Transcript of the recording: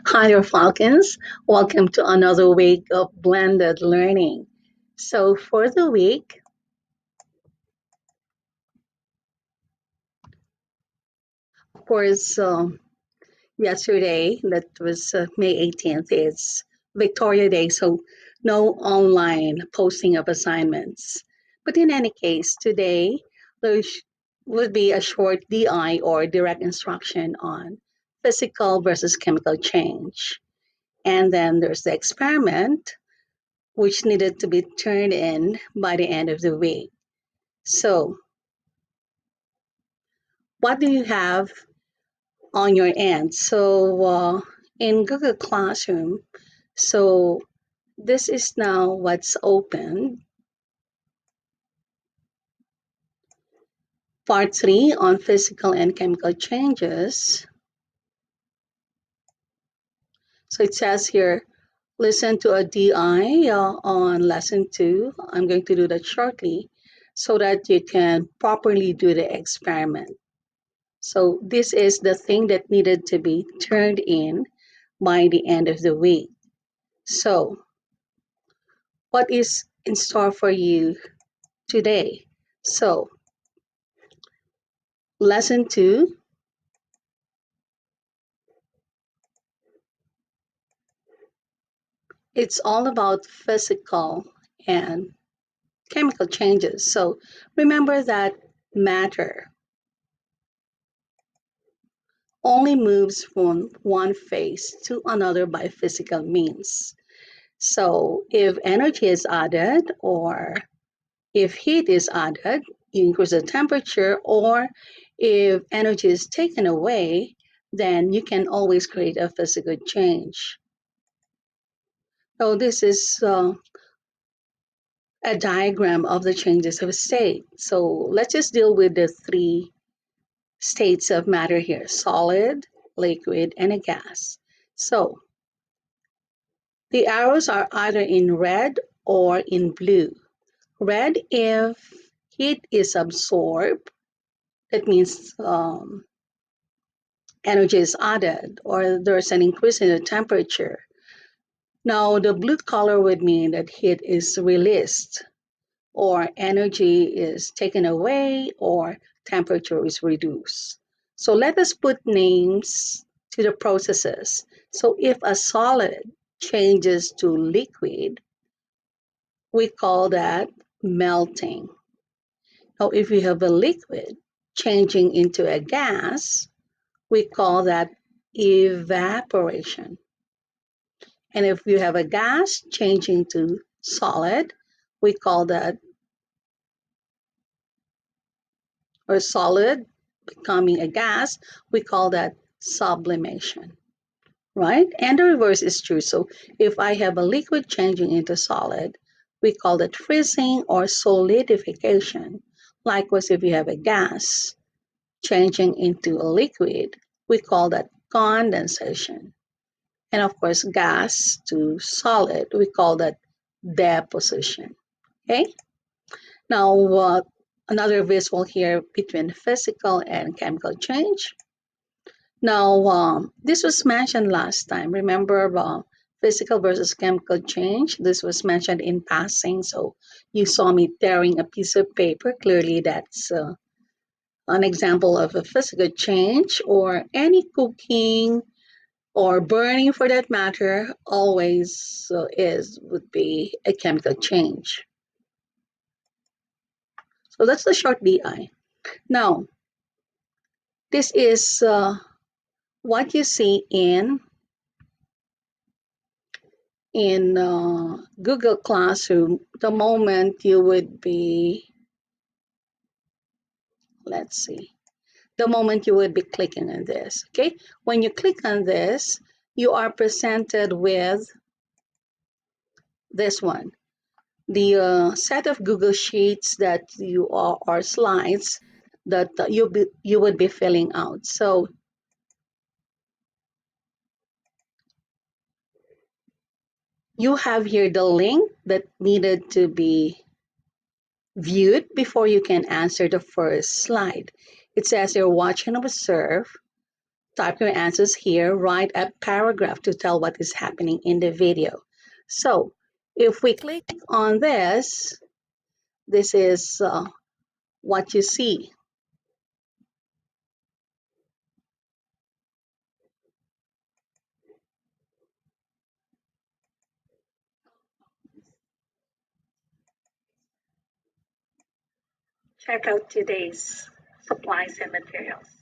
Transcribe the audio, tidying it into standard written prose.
Hi there, Falcons. Welcome to another week of blended learning. So, for the week, of course, yesterday, that was May 18th, it's Victoria Day, so no online posting of assignments. But in any case, today there would be a short DI or direct instruction on physical versus chemical change. And then there's the experiment which needed to be turned in by the end of the week. So, what do you have on your end? In Google Classroom, so this is now what's open. Part 3 on physical and chemical changes. So it says here, listen to a DI on lesson 2. I'm going to do that shortly so that you can properly do the experiment. So this is the thing that needed to be turned in by the end of the week. So what is in store for you today? So lesson 2, it's all about physical and chemical changes. So remember that matter only moves from one phase to another by physical means. So if energy is added or if heat is added, you increase the temperature, or if energy is taken away, then you can always create a physical change. So this is a diagram of the changes of state. So let's just deal with the three states of matter here: solid, liquid, and a gas. So the arrows are either in red or in blue. Red if heat is absorbed, that means energy is added or there's an increase in the temperature. Now, the blue color would mean that heat is released or energy is taken away or temperature is reduced. So let us put names to the processes. So if a solid changes to liquid, we call that melting. Now, if you have a liquid changing into a gas, we call that evaporation. And if you have a gas changing to solid, we call that, or solid becoming a gas, we call that sublimation, right? And the reverse is true. So if I have a liquid changing into solid, we call that freezing or solidification. Likewise, if you have a gas changing into a liquid, we call that condensation. And of course, gas to solid, we call that deposition. Okay, now another visual here between physical and chemical change. Now, this was mentioned last time. Remember physical versus chemical change? This was mentioned in passing. So you saw me tearing a piece of paper. Clearly, that's an example of a physical change, or any cooking or burning for that matter always would be a chemical change. So that's the short DI. Now, this is what you see in Google Classroom. The moment you would be, let's see, the moment you would be clicking on this. Okay, when you click on this, you are presented with this one, the set of Google Sheets that you are, or slides that you would be filling out. So you have here the link that needed to be viewed before you can answer the first slide. It says here watch and observe. Type your answers here, write a paragraph to tell what is happening in the video. So if we click on this, this is what you see. Check out today's supplies and materials.